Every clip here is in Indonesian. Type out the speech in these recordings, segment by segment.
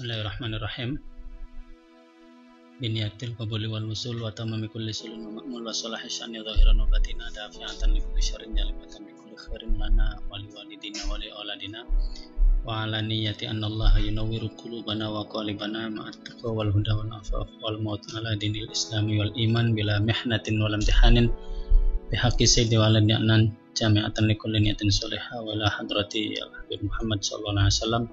Bismillahirrahmanirrahim. Biniyatil qabuli wal wusul wa tamami kulli sulun wa ma'mul wa salahi sya'ni zahiran wa batina dafi'atan li kulli syarrin jalibatan li kulli khairin lana wa li walidina wa li auladina wa ala niyyati anna Allah yunawwiru qulubana wa qalibana ma'at taqwa wal huda wal afaf wal maut ala dinil islami wal iman bila mihnatin wal imtihanin bihaqqi sayyidi waladi anan jami'atan li kulli niyatin salihah wa la hadrati al-habib Muhammad sallallahu alaihi wasallam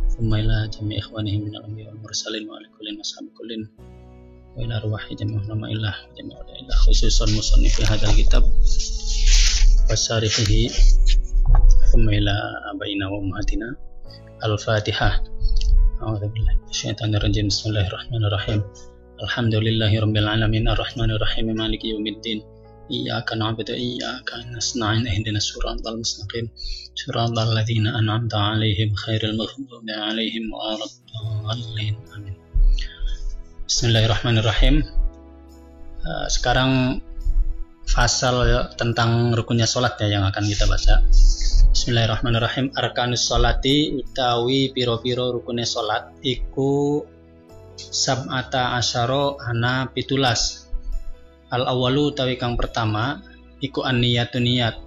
thumma ila jami' ikhwanihi minal anbiya wal mursalin wa ala kullin washabi kullin wa ila arwahi jami' ulama'illah wa jami' ula'illah khususan musannifi hadzal kitab wasarifihi thumma ila abaina wa ummahatina. Al-Fatihah. A'udzubillahi minasyaitonir rajim. Bismillahirrahmanirrahim. Alhamdulillahirabbil alamin arrahmanir rahim maliki yaumiddin. Iyyaka na'budu wa iyyaka nasta'in ihdinas siratal mustaqim siratal ladzina an'amta 'alaihim ghairil maghdubi 'alaihim waladdallin. Amin. Bismillahirrahmanirrahim. Sekarang fasal tentang rukunnya salat ya yang akan kita baca. Bismillahirrahmanirrahim. Arkanus sholati utawi piro-piro rukunnya salat iku sab'ata asyara ana 17. Al awalu utawi kang pertama iku an-niyatu niyat.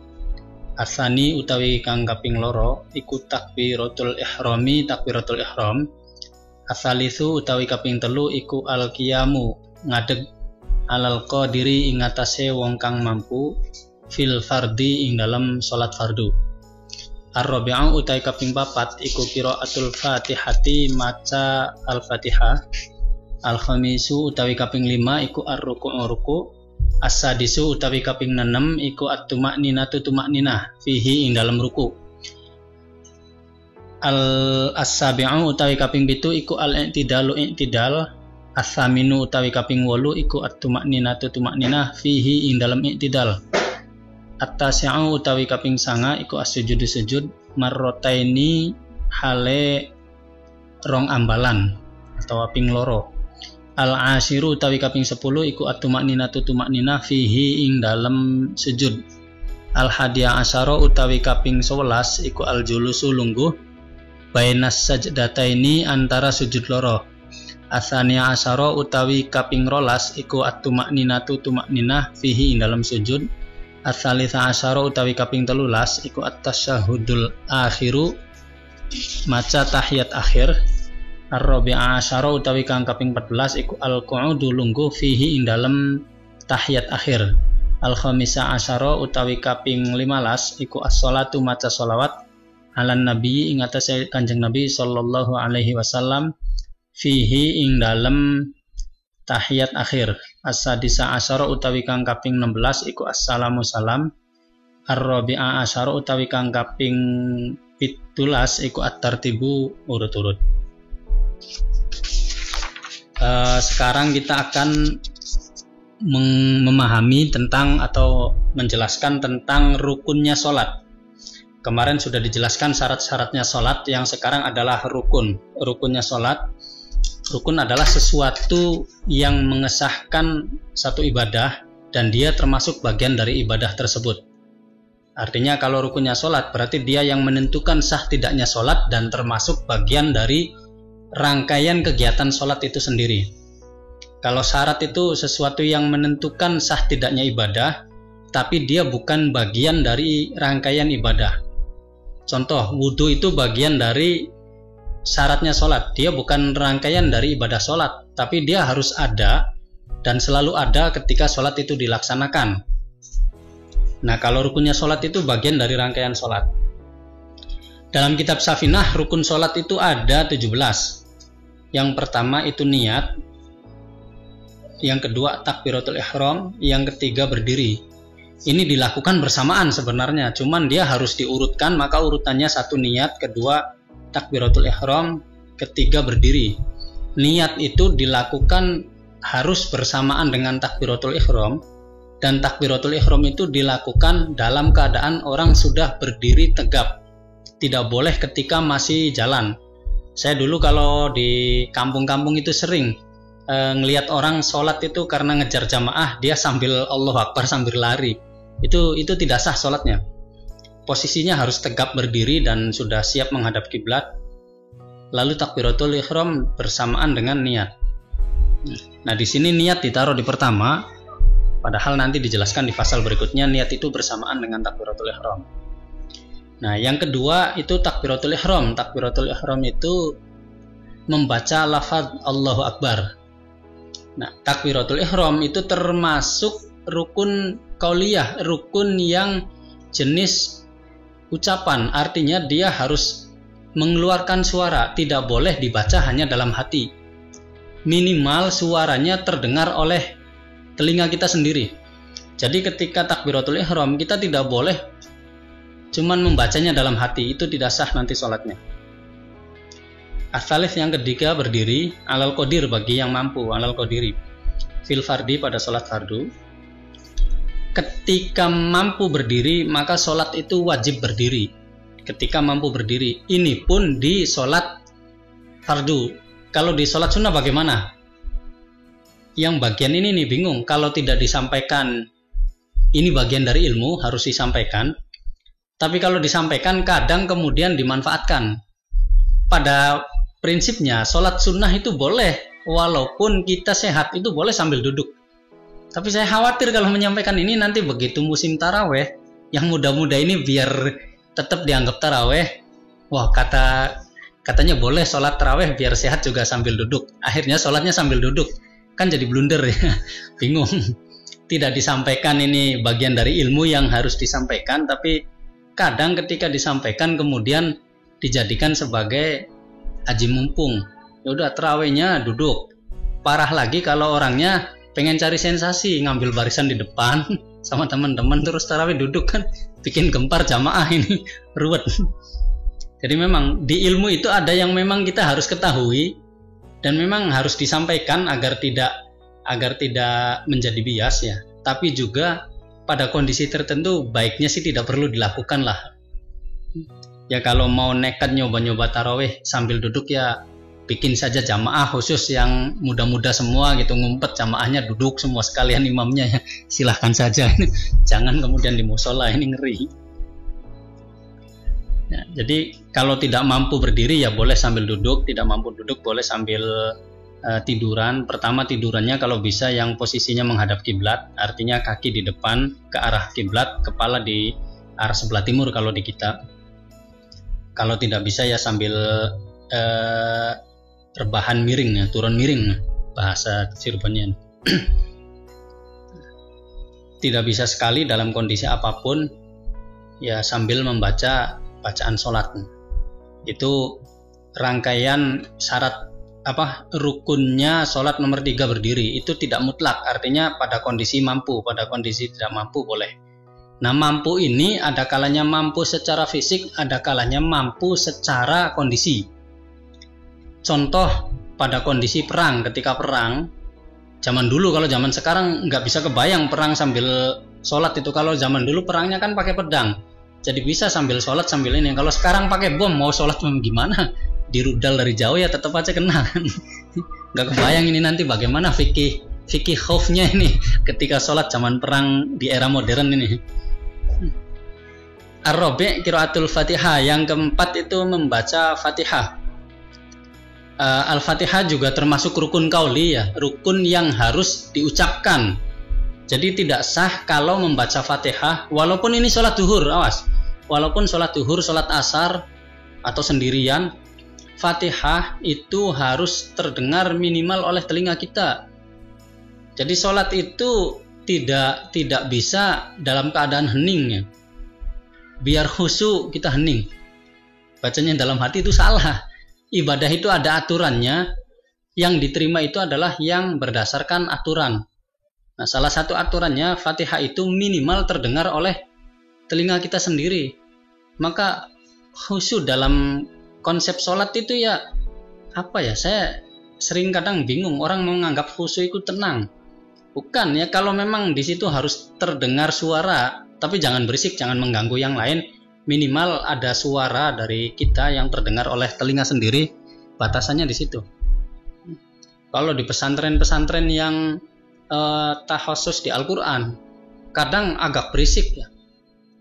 Asani utawi kang kaping loro iku takbiratul ihrami takbiratul ihram. Asalisu utawi kaping telu iku al-qiyamu ngadeg alal qadiri ing atase wong kang mampu fil fardi ing dalam salat fardu. Ar-rabi'u utawi kaping papat iku qiraatul fatihati maca al-fatihah. Al-khamisu utawi kaping 5 iku ar-ruku'u ruku'. As-sadisu utawi kaping 6 iku at-tuma'ninatu tuma'ninah fihi ing dalam ruku'. As-sabi'u utawi kaping 7 iku al-i'tidalu i'tidal. As-saminu utawi kaping 8 iku at-tuma'ninatu tuma'ninah fihi ing dalam i'tidal. At-tasi'u utawi kaping 9 iku as-sujudu sujud marrataini hale rong ambalan atau ping loro. Al-ashiru utawi kaping 10 iku at-tuma'ninatu tuma'ninah fihi ing dalam sujud. Al-hadiya asyara utawi kaping 11 iku al-julusu lungguh bainas sajdataini antara sujud loro. Asaniya asyara utawi kaping 12 iku at-tuma'ninatu tuma'ninah fihi ing dalam sujud. As-salisa asyara utawi kaping 13 iku at-tasyahudul akhiru maca tahiyat akhir. Ar-rabi'a asyara utawi kang kaping 14 iku al-qu'udu lungguh fihi ing dalam tahiyat akhir. Al-khamisa asyara utawi kaping 15 iku as-shalatu maca sholawat alan nabi ing atase Kanjeng Nabi sallallahu alaihi wasallam fihi ing dalam tahiyat akhir. As-sadisa asyara utawi kang kaping 16 iku assalamu salam. Ar-rabi'a asyara utawi kang kaping 17 iku at-tartibu urut-urut. Sekarang kita akan memahami tentang atau menjelaskan tentang rukunnya sholat. Kemarin sudah dijelaskan syarat-syaratnya sholat, yang sekarang adalah rukun. Rukunnya sholat, rukun adalah sesuatu yang mengesahkan satu ibadah dan dia termasuk bagian dari ibadah tersebut. Artinya kalau rukunnya sholat berarti dia yang menentukan sah tidaknya sholat dan termasuk bagian dari rangkaian kegiatan sholat itu sendiri. Kalau syarat itu sesuatu yang menentukan sah tidaknya ibadah, tapi dia bukan bagian dari rangkaian ibadah. Contoh, wudhu itu bagian dari syaratnya sholat. Dia bukan rangkaian dari ibadah sholat, tapi dia harus ada dan selalu ada ketika sholat itu dilaksanakan. Nah, kalau rukunnya sholat itu bagian dari rangkaian sholat. Dalam kitab Safinah, rukun sholat itu ada 17. Yang pertama itu niat, yang kedua takbiratul ihram, yang ketiga berdiri. Ini dilakukan bersamaan sebenarnya, cuman dia harus diurutkan, maka urutannya satu niat, kedua takbiratul ihram, ketiga berdiri. Niat itu dilakukan harus bersamaan dengan takbiratul ihram, dan takbiratul ihram itu dilakukan dalam keadaan orang sudah berdiri tegap. Tidak boleh ketika masih jalan. Saya dulu kalau di kampung-kampung itu sering ngelihat orang sholat itu karena ngejar jamaah, dia sambil Allahu Akbar sambil lari. Itu tidak sah sholatnya. Posisinya harus tegap berdiri dan sudah siap menghadap kiblat. lalu takbiratul ihram bersamaan dengan niat. Nah, di sini niat ditaruh di pertama, padahal nanti dijelaskan di pasal berikutnya niat itu bersamaan dengan takbiratul ihram. Nah, yang kedua itu takbiratul ihram. Takbiratul ihram itu membaca lafaz Allahu Akbar. Nah, takbiratul ihram itu termasuk rukun qauliyah, rukun yang jenis ucapan, artinya dia harus mengeluarkan suara, tidak boleh dibaca hanya dalam hati. Minimal suaranya terdengar oleh telinga kita sendiri. Jadi ketika takbiratul ihram kita tidak boleh cuman membacanya dalam hati, itu tidak sah nanti sholatnya. As-salis yang ketiga berdiri alal qadir bagi yang mampu, alal qadiri fil fardi pada sholat fardu. Ketika mampu berdiri maka sholat itu wajib berdiri. Ketika mampu berdiri, ini pun di sholat fardu. Kalau di sholat sunnah bagaimana? Yang bagian ini nih bingung. Kalau tidak disampaikan, ini bagian dari ilmu harus disampaikan. Tapi kalau disampaikan kadang kemudian dimanfaatkan. Pada prinsipnya sholat sunnah itu boleh, walaupun kita sehat itu boleh sambil duduk. Tapi saya khawatir kalau menyampaikan ini nanti begitu musim taraweh, yang muda-muda ini biar tetap dianggap taraweh, wah katanya boleh sholat taraweh biar sehat juga sambil duduk. Akhirnya sholatnya sambil duduk, kan jadi blunder ya, bingung. Tidak disampaikan ini bagian dari ilmu yang harus disampaikan, tapi kadang ketika disampaikan kemudian dijadikan sebagai aji mumpung. Ya udah tarawehnya duduk. Parah lagi kalau orangnya pengen cari sensasi, ngambil barisan di depan sama teman-teman terus tarawih duduk, kan bikin gempar jamaah ini ruwet. Jadi memang di ilmu itu ada yang memang kita harus ketahui dan memang harus disampaikan agar tidak menjadi bias ya. Tapi juga pada kondisi tertentu baiknya sih tidak perlu dilakukan lah. Ya kalau mau nekat nyoba-nyoba tarawih sambil duduk ya bikin saja jamaah khusus yang muda-muda semua gitu, ngumpet jamaahnya duduk semua sekalian imamnya ya. Silahkan saja. Jangan kemudian di musola, ini ngeri. Ya, jadi kalau tidak mampu berdiri ya boleh sambil duduk, tidak mampu duduk boleh sambil tiduran. Pertama tidurannya kalau bisa yang posisinya menghadap kiblat, artinya kaki di depan ke arah kiblat, kepala di arah sebelah timur kalau di kita. Kalau tidak bisa ya sambil rebahan miring ya, turun miring bahasa Cirebonnya. Tidak bisa sekali dalam kondisi apapun ya sambil membaca bacaan sholat. Itu rangkaian syarat rukunnya sholat nomor 3 berdiri. Itu tidak mutlak, artinya pada kondisi mampu, pada kondisi tidak mampu boleh. Nah, mampu ini ada kalanya mampu secara fisik, ada kalanya mampu secara kondisi. Contoh pada kondisi perang, ketika perang zaman dulu, kalau zaman sekarang nggak bisa kebayang perang sambil sholat itu. Kalau zaman dulu perangnya kan pakai pedang, jadi bisa sambil sholat sambil ini. Kalau sekarang pakai bom, mau sholat gimana? Dirudal dari jauh ya tetap aja kena. Nggak kebayang ini nanti bagaimana fikih khaufnya ini ketika sholat zaman perang di era modern ini. Ar-rabi' qiraatul Fatihah, yang keempat itu membaca Fatihah. Al-Fatihah juga termasuk rukun qauli ya, rukun yang harus diucapkan. Jadi tidak sah kalau membaca Fatihah walaupun ini sholat duhur, awas. Walaupun sholat duhur, sholat asar atau sendirian, Fatihah itu harus terdengar minimal oleh telinga kita. Jadi sholat itu tidak bisa dalam keadaan hening ya. Biar khusyuk kita hening. Bacanya dalam hati itu salah. Ibadah itu ada aturannya. Yang diterima itu adalah yang berdasarkan aturan. Nah, salah satu aturannya Fatihah itu minimal terdengar oleh telinga kita sendiri. Maka khusyuk dalam konsep sholat itu ya saya sering kadang bingung orang mau menganggap khusyuk itu tenang. Bukan ya, kalau memang di situ harus terdengar suara, tapi jangan berisik, jangan mengganggu yang lain. Minimal ada suara dari kita yang terdengar oleh telinga sendiri, batasannya di situ. Kalau di pesantren-pesantren yang takhusus di Al-Quran, kadang agak berisik ya,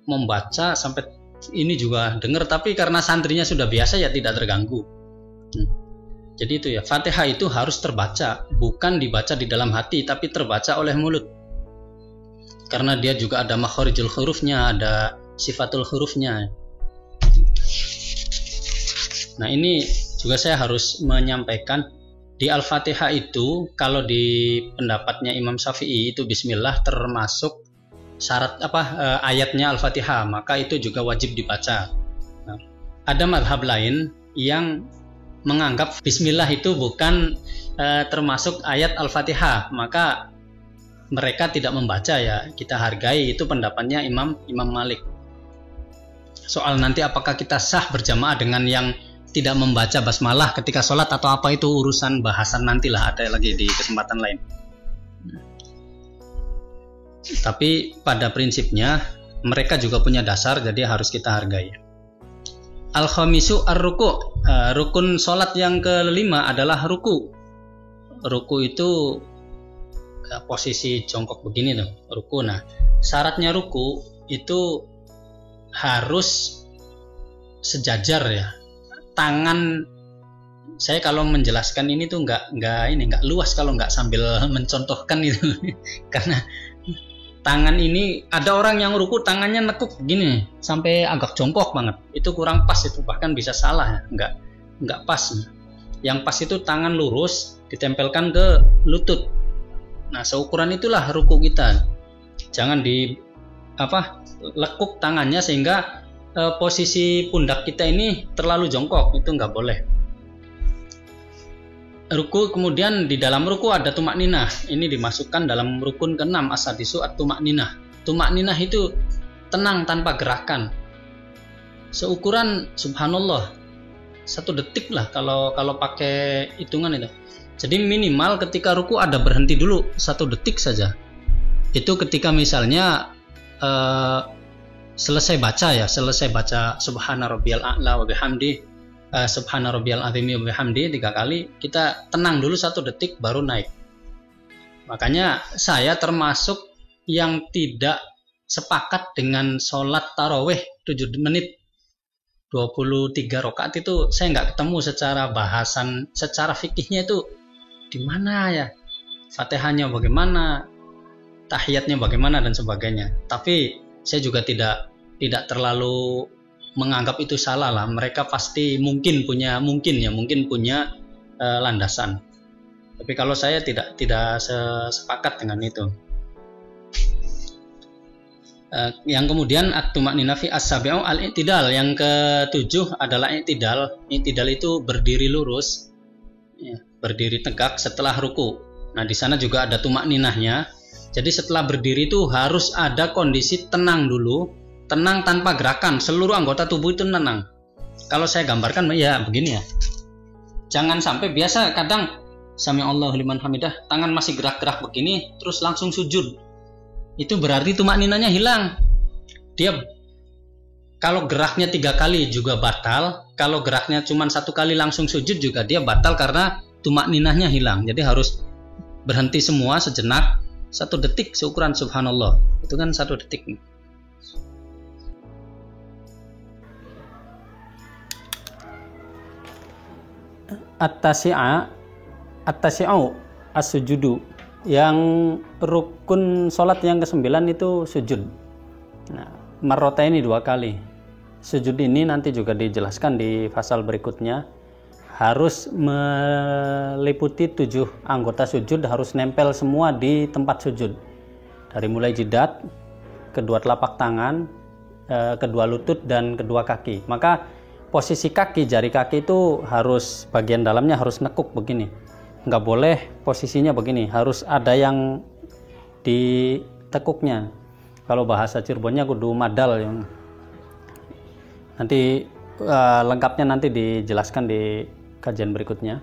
membaca sampai ini juga dengar, tapi karena santrinya sudah biasa ya tidak terganggu. Jadi itu ya, Fatihah itu harus terbaca, bukan dibaca di dalam hati, tapi terbaca oleh mulut. Karena dia juga ada makharijul hurufnya, ada sifatul hurufnya. Nah ini juga saya harus menyampaikan, di Al-Fatihah itu kalau di pendapatnya Imam Syafi'i itu Bismillah termasuk syarat ayatnya Al-Fatihah, maka itu juga wajib dibaca. Nah, ada mazhab lain yang menganggap Bismillah itu bukan termasuk ayat Al-Fatihah, maka mereka tidak membaca ya. Kita hargai, itu pendapatnya Imam Malik. Soal nanti apakah kita sah berjamaah dengan yang tidak membaca basmalah ketika sholat atau apa, itu urusan bahasan nantilah, ada lagi di kesempatan lain. Tapi pada prinsipnya mereka juga punya dasar, jadi harus kita hargai. Al-khamisu ar-ruku'. Rukun sholat yang kelima adalah ruku. Ruku itu posisi jongkok begini tuh, ruku. Nah, syaratnya ruku itu harus sejajar ya. Tangan, saya kalau menjelaskan ini tuh nggak luas kalau nggak sambil mencontohkan itu. Karena tangan ini, ada orang yang ruku tangannya nekuk gini sampai agak jongkok banget, itu kurang pas, itu bahkan bisa salah ya, nggak pas. Yang pas itu tangan lurus ditempelkan ke lutut. Nah seukuran itulah ruku kita, jangan lekuk tangannya sehingga posisi pundak kita ini terlalu jongkok, itu nggak boleh. Ruku, kemudian di dalam ruku ada tumakninah. Ini dimasukkan dalam rukun ke-6 as-sadisu at-tumakninah. Tumakninah itu tenang tanpa gerakan. Seukuran subhanallah 1 detik lah kalau pakai hitungan itu. Jadi minimal ketika ruku ada berhenti dulu 1 detik saja. Itu ketika misalnya selesai baca subhana rabbiyal a'la wa bihamdi, subhana rabbiyal azimi wa bihamdi 3 kali, kita tenang dulu 1 detik baru naik. Makanya saya termasuk yang tidak sepakat dengan sholat tarawih 7 menit 23 rakaat itu. Saya nggak ketemu secara bahasan, secara fikihnya itu di mana ya, Fatihahnya bagaimana, tahiyatnya bagaimana dan sebagainya. Tapi saya juga tidak terlalu menganggap itu salah lah. Mereka pasti mungkin punya landasan. Tapi kalau saya tidak sepakat dengan itu. Yang kemudian at-tumakninah fi as-sabi'u al-i'tidal. Yang ke-7 adalah i'tidal. I'tidal itu berdiri lurus, ya, berdiri tegak setelah ruku. Nah di sana juga ada tumakninahnya. Jadi setelah berdiri itu harus ada kondisi tenang dulu, tenang tanpa gerakan, seluruh anggota tubuh itu tenang. Kalau saya gambarkan ya begini ya, jangan sampai biasa kadang sami Allahu liman hamidah, tangan masih gerak-gerak begini terus langsung sujud, itu berarti tumakninahnya hilang. Dia kalau geraknya 3 kali juga batal, kalau geraknya cuma 1 kali langsung sujud juga dia batal karena tumakninahnya hilang. Jadi harus berhenti semua sejenak, 1 detik seukuran subhanallah, itu kan 1 detik. At-tasi'u as-sujudu. Yang rukun sholat yang ke-9 itu sujud. Nah, marrota ini 2 kali. Sujud ini nanti juga dijelaskan di pasal berikutnya. Harus meliputi 7 anggota sujud, harus nempel semua di tempat sujud. Dari mulai jidat, kedua telapak tangan, kedua lutut dan kedua kaki. Maka posisi kaki, jari kaki itu harus bagian dalamnya harus nekuk begini. Nggak boleh posisinya begini, harus ada yang ditekuknya. Kalau bahasa Cirebonnya kudu madal yang. Nanti lengkapnya nanti dijelaskan di kajian berikutnya.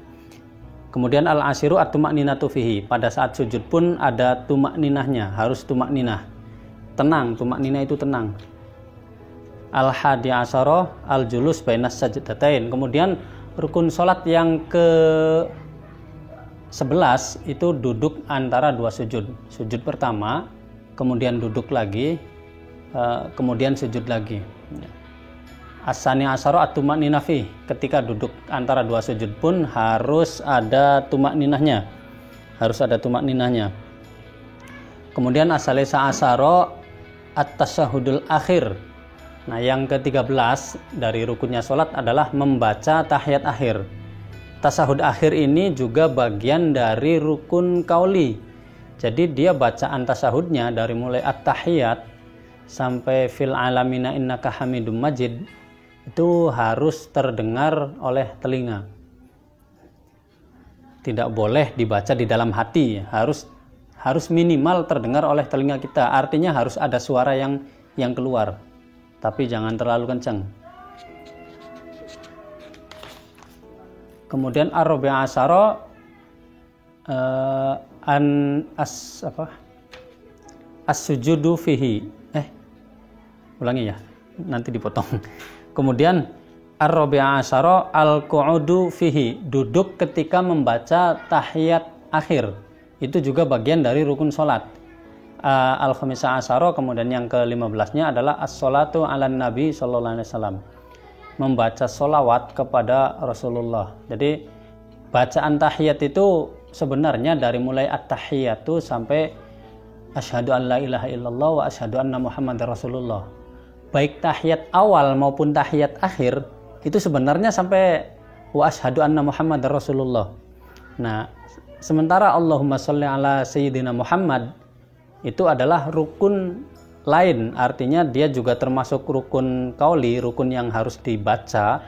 Kemudian al-asyiru at-tumakninatu fihi. Pada saat sujud pun ada tumakninahnya, harus tumakninah. Tenang, tumakninah itu tenang. Al-hadi asyara al-julus bainas sajdatain. Kemudian rukun salat yang ke-11 itu duduk antara 2 sujud. Sujud pertama, kemudian duduk lagi, kemudian sujud lagi. As-sani asyara at-tumakninah fi. Ketika duduk antara dua sujud pun harus ada tumakninahnya. Harus ada tumakninahnya. Kemudian as-salisa asyara at-tasyahudul akhir. Nah, yang ke-13 dari rukunnya sholat adalah membaca tahiyat akhir. Tasyahud akhir ini juga bagian dari rukun qauli. Jadi dia bacaan tasyahudnya dari mulai at-tahiyat sampai fil alamina innaka hamidum majid itu harus terdengar oleh telinga. Tidak boleh dibaca di dalam hati, harus minimal terdengar oleh telinga kita. Artinya harus ada suara yang keluar, tapi jangan terlalu kencang. Kemudian ar-rabi'a asyara as-sujudu fihi. Ulangi ya, nanti dipotong. Kemudian ar-rabi'a asyara al-qu'udu fihi, duduk ketika membaca tahiyat akhir. Itu juga bagian dari rukun salat. Al-khamisah asyara, kemudian yang ke-15-nya adalah as-salatu 'alan nabi sallallahu alaihi wasallam. Membaca sholawat kepada Rasulullah. Jadi bacaan tahiyat itu sebenarnya dari mulai at-tahiyatu sampai asyhadu an la ilaha illallah wa asyhadu anna muhammadar rasulullah. Baik tahiyat awal maupun tahiyat akhir itu sebenarnya sampai wa asyhadu anna muhammadar rasulullah. Nah, sementara Allahumma sholli ala sayyidina Muhammad itu adalah rukun lain, artinya dia juga termasuk rukun qauli, rukun yang harus dibaca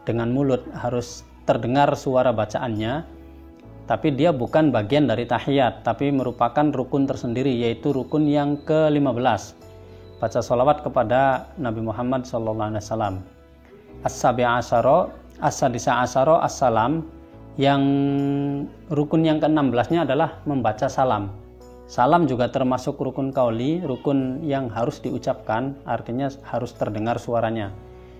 dengan mulut, harus terdengar suara bacaannya, tapi dia bukan bagian dari tahiyat, tapi merupakan rukun tersendiri, yaitu rukun yang ke-15, baca sholawat kepada Nabi Muhammad SAW. As-sabi'a asyara, as-sadisa asyara as-salam. Yang rukun yang ke-16-nya adalah membaca salam. Salam juga termasuk rukun qauli, rukun yang harus diucapkan, artinya harus terdengar suaranya.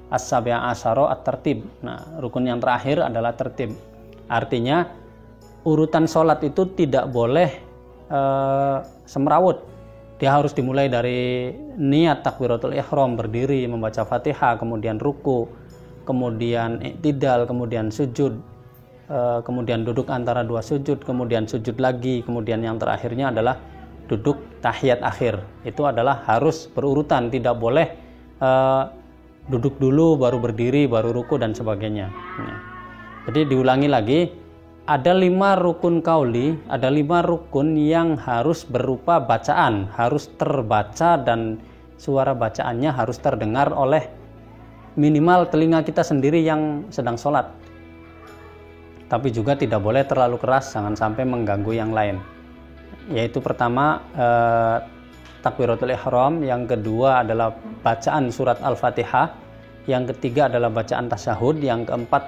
As-sabi'a asyara at-tertib. Nah, rukun yang terakhir adalah tertib. Artinya urutan sholat itu tidak boleh semrawut. Dia harus dimulai dari niat takbiratul ihram, berdiri, membaca Fatihah, kemudian ruku, kemudian i'tidal, kemudian sujud, kemudian duduk antara dua sujud, kemudian sujud lagi, kemudian yang terakhirnya adalah duduk tahiyat akhir. Itu adalah harus berurutan, tidak boleh duduk dulu baru berdiri, baru ruku dan sebagainya. Jadi diulangi lagi, ada 5 rukun qauli, ada 5 rukun yang harus berupa bacaan, harus terbaca dan suara bacaannya harus terdengar oleh minimal telinga kita sendiri yang sedang sholat. Tapi juga tidak boleh terlalu keras, jangan sampai mengganggu yang lain. Yaitu pertama takbiratul ihram, yang kedua adalah bacaan surat Al-Fatihah, yang ketiga adalah bacaan tasyahud, yang keempat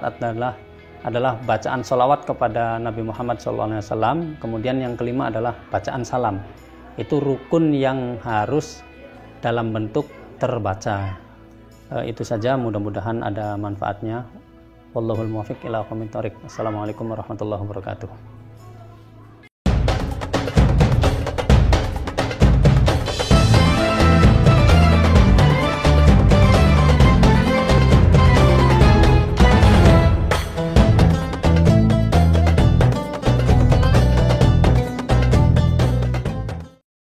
adalah bacaan sholawat kepada Nabi Muhammad SAW, kemudian yang kelima adalah bacaan salam. Itu rukun yang harus dalam bentuk terbaca. Itu saja, mudah-mudahan ada manfaatnya. Wallahul muwaffiq ila aqwamit thoriq. Assalamualaikum warahmatullahi wabarakatuh.